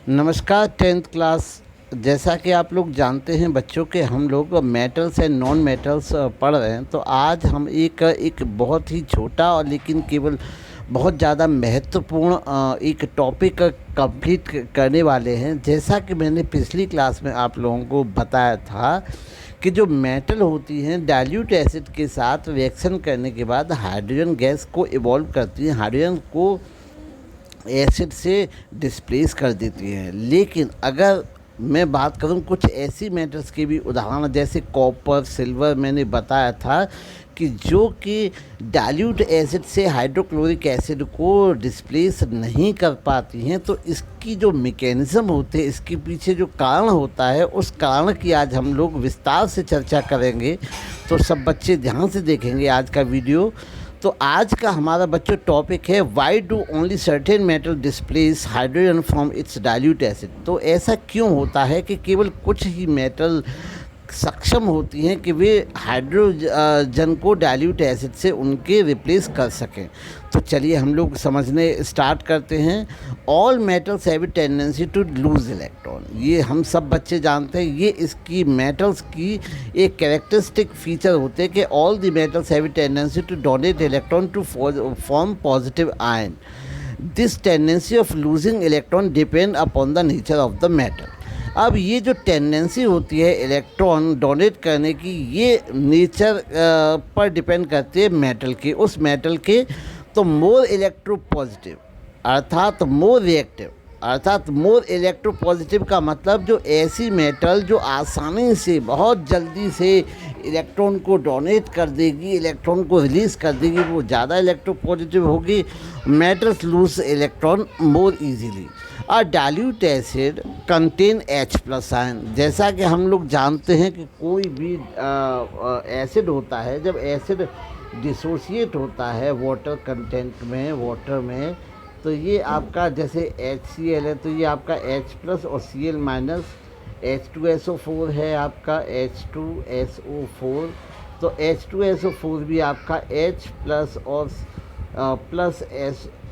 नमस्कार 10th class. जैसा कि आप लोग जानते हैं बच्चों के हम लोग मेटल्स एंड नॉन मेटल्स पढ़ रहे हैं। तो आज हम एक बहुत ही छोटा और लेकिन केवल बहुत ज़्यादा महत्वपूर्ण एक टॉपिक कंप्लीट करने वाले हैं। जैसा कि मैंने पिछली क्लास में आप लोगों को बताया था कि जो मेटल होती हैं डाइल्यूट एसिड के साथ रिएक्शन करने के बाद हाइड्रोजन गैस को इवॉल्व करती हैं, हाइड्रोजन को एसिड से डिस्प्लेस कर देती है। लेकिन अगर मैं बात करूं कुछ ऐसी मेटल्स के भी उदाहरण, जैसे कॉपर, सिल्वर, मैंने बताया था कि जो कि डाइल्यूट एसिड से हाइड्रोक्लोरिक एसिड को डिस्प्लेस नहीं कर पाती हैं, तो इसकी जो मैकेनिज़्म होते हैं, इसके पीछे जो कारण होता है, उस कारण की आज हम लोग विस्तार से चर्चा करेंगे। तो सब बच्चे ध्यान से देखेंगे आज का वीडियो। तो आज का हमारा बच्चों टॉपिक है why do only certain metal displace hydrogen from its dilute acid. तो ऐसा क्यों होता है कि केवल कुछ ही मेटल सक्षम होती हैं कि वे हाइड्रोजन को डाइल्यूट एसिड से उनके रिप्लेस कर सकें। तो चलिए हम लोग समझने स्टार्ट करते हैं। All metals have a tendency to lose electron. ये हम सब बच्चे जानते हैं, ये इसकी मेटल्स की एक कैरेक्टरिस्टिक फीचर होते हैं कि all the metals have a tendency to donate electron to form positive ion. This tendency of losing electron depend upon the nature of the metal. अब ये जो टेंडेंसी होती है इलेक्ट्रॉन डोनेट करने की, ये नेचर पर डिपेंड करती है मेटल के, उस मेटल के। तो मोर इलेक्ट्रो पॉजिटिव अर्थात मोर रिएक्टिव, अर्थात मोर इलेक्ट्रो पॉजिटिव का मतलब जो ऐसी मेटल जो आसानी से बहुत जल्दी से इलेक्ट्रॉन को डोनेट कर देगी, इलेक्ट्रॉन को रिलीज़ कर देगी, वो ज़्यादा इलेक्ट्रो पॉजिटिव होगी। Metals lose electron more easily. और dilute acid contain H plus ion. जैसा कि हम लोग जानते हैं कि कोई भी एसिड होता है, जब एसिड डिसोशिएट होता है वाटर कंटेंट में, वाटर में, तो ये आपका जैसे HCl है तो ये आपका H प्लस और Cl माइनस, H2SO4 है आपका H2SO4, तो H2SO4 भी आपका H प्लस और प्लस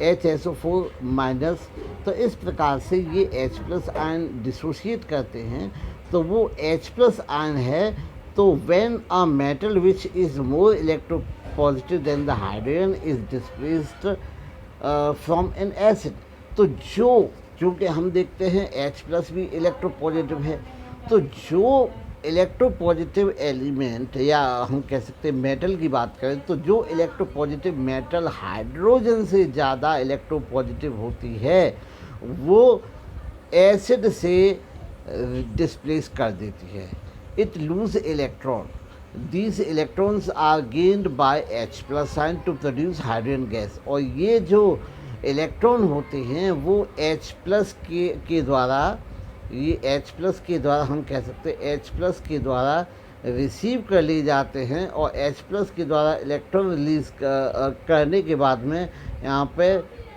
HSO4 माइनस। तो इस प्रकार से ये H प्लस आयन डिसोशिएट करते हैं, तो वो H प्लस आयन है। तो when a metal which is more electro positive than the hydrogen is displaced from an acid. तो जो कि हम देखते हैं H प्लस भी इलेक्ट्रो पॉजिटिव है, तो जो इलेक्ट्रो पॉजिटिव एलिमेंट, या हम कह सकते हैं मेटल की बात करें, तो जो इलेक्ट्रो पॉजिटिव मेटल हाइड्रोजन से ज़्यादा इलेक्ट्रो पॉजिटिव होती है, वो एसिड से डिस्प्लेस कर देती है। It loose electron. These electrons are gained by H plus sign to produce hydrogen gas। और ये जो इलेक्ट्रॉन होते हैं वो H प्लस के द्वारा, ये H प्लस के द्वारा हम कह सकते हैं H प्लस के द्वारा रिसीव कर लिए जाते हैं, और H प्लस के द्वारा इलेक्ट्रॉन रिलीज करने के बाद में यहाँ पे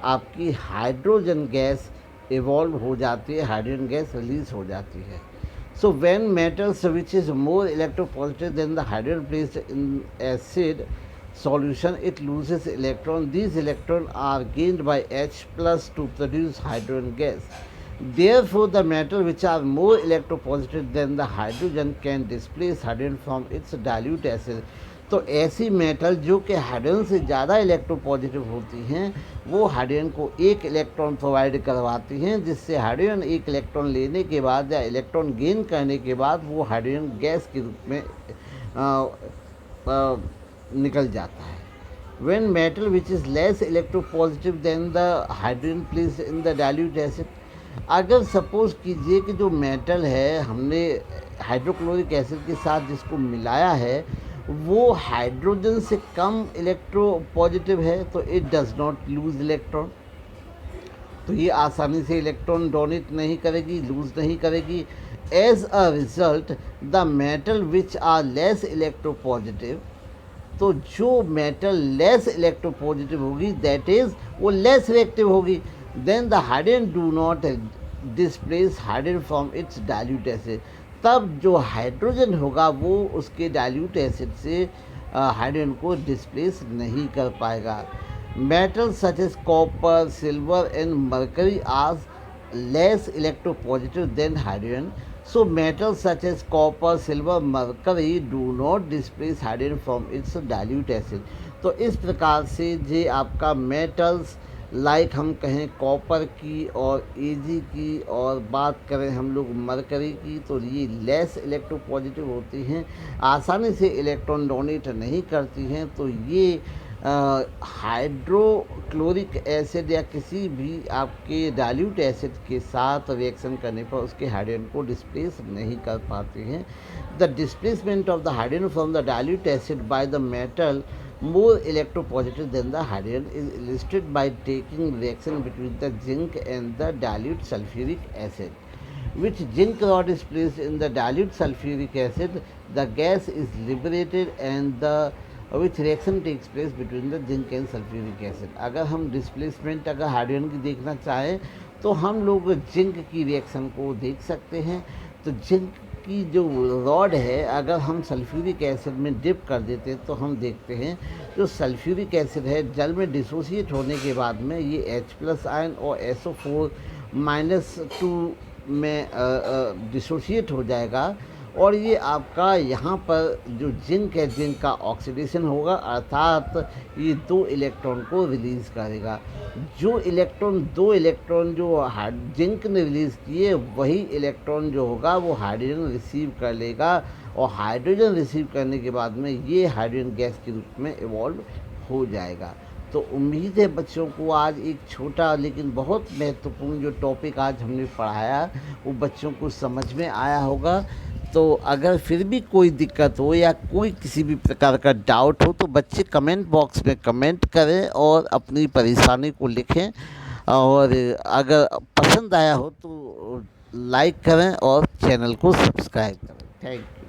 आपकी हाइड्रोजन गैस इवॉल्व हो जाती है, हाइड्रोजन गैस रिलीज हो जाती है। So when metals which is more electropositive than the hydrogen placed in acid solution, it loses electron. These electrons are gained by H plus to produce hydrogen gas. Therefore, the metal which are more electropositive than the hydrogen can displace hydrogen from its dilute acid। तो ऐसी metal जो कि hydrogen से ज़्यादा electropositive होती हैं, वो hydrogen को एक इलेक्ट्रॉन प्रोवाइड करवाती हैं, जिससे हाइड्रोजन एक इलेक्ट्रॉन लेने के बाद या इलेक्ट्रॉन गेन करने के बाद वो हाइड्रोजन गैस के रूप में निकल जाता है। When metal which is less electropositive than the hydrogen place in the dilute acid. अगर सपोज कीजिए कि जो मेटल है हमने हाइड्रोक्लोरिक एसिड के साथ जिसको मिलाया है, वो हाइड्रोजन से कम इलेक्ट्रो पॉजिटिव है, तो it does not lose electron. तो ये आसानी से इलेक्ट्रॉन डोनेट नहीं करेगी, लूज नहीं करेगी। As a result the metal which are less electro positive, तो जो मेटल लेस इलेक्ट्रो पॉजिटिव होगी, दैट इज़ वो लेस रिएक्टिव होगी। Then the hydrogen do not displace hydrogen from its dilute acid. तब जो हाइड्रोजन होगा वो उसके डाइल्यूट एसिड से हाइड्रोजन को डिस्प्लेस नहीं कर पाएगा। Metals such as copper, silver and mercury are less electropositive than hydrogen. So metals such as copper, silver, mercury do not displace hydrogen from its dilute acid. तो इस प्रकार से ये आपका मेटल्स लाइक हम कहें कॉपर की और एजी की और बात करें हम लोग मरकरी की, तो ये लेस इलेक्ट्रोपॉजिटिव होती हैं, आसानी से इलेक्ट्रॉन डोनेट नहीं करती हैं। तो ये हाइड्रोक्लोरिक एसिड या किसी भी आपके डाइल्यूट एसिड के साथ रिएक्शन करने पर उसके हाइड्रोजन को डिस्प्लेस नहीं कर पाते हैं। The displacement of the hydrogen from the dilute acid by the metal more electropositive than the hydrogen is illustrated by taking reaction between the zinc and the dilute sulfuric acid. Which zinc rod is placed in the dilute sulfuric acid, the gas is liberated and the which reaction takes place between the zinc and sulfuric acid. अगर हम displacement अगर hydrogen की देखना चाहें तो हम लोग zinc की रिएक्शन को देख सकते हैं। तो जिंक की जो रॉड है अगर हम सल्फ्यूरिक एसिड में डिप कर देते हैं तो हम देखते हैं जो सल्फ्यूरिक एसिड है जल में डिसोसिएट होने के बाद में ये H+ आयन और SO4-2 में डिसोसिएट हो जाएगा और ये आपका यहाँ पर जो जिंक है जिंक का ऑक्सीडेशन होगा, अर्थात ये 2 इलेक्ट्रॉन को रिलीज़ करेगा। जो इलेक्ट्रॉन 2 इलेक्ट्रॉन जो जिंक ने रिलीज़ किए वही इलेक्ट्रॉन जो होगा वो हाइड्रोजन रिसीव कर लेगा और हाइड्रोजन रिसीव करने के बाद में ये हाइड्रोजन गैस के रूप में इवॉल्व हो जाएगा। तो उम्मीद है बच्चों को आज एक छोटा लेकिन बहुत महत्वपूर्ण जो टॉपिक आज हमने पढ़ाया वो बच्चों को समझ में आया होगा। तो अगर फिर भी कोई दिक्कत हो या कोई किसी भी प्रकार का डाउट हो तो बच्चे कमेंट बॉक्स में कमेंट करें और अपनी परेशानी को लिखें, और अगर पसंद आया हो तो लाइक करें और चैनल को सब्सक्राइब करें। Thank you.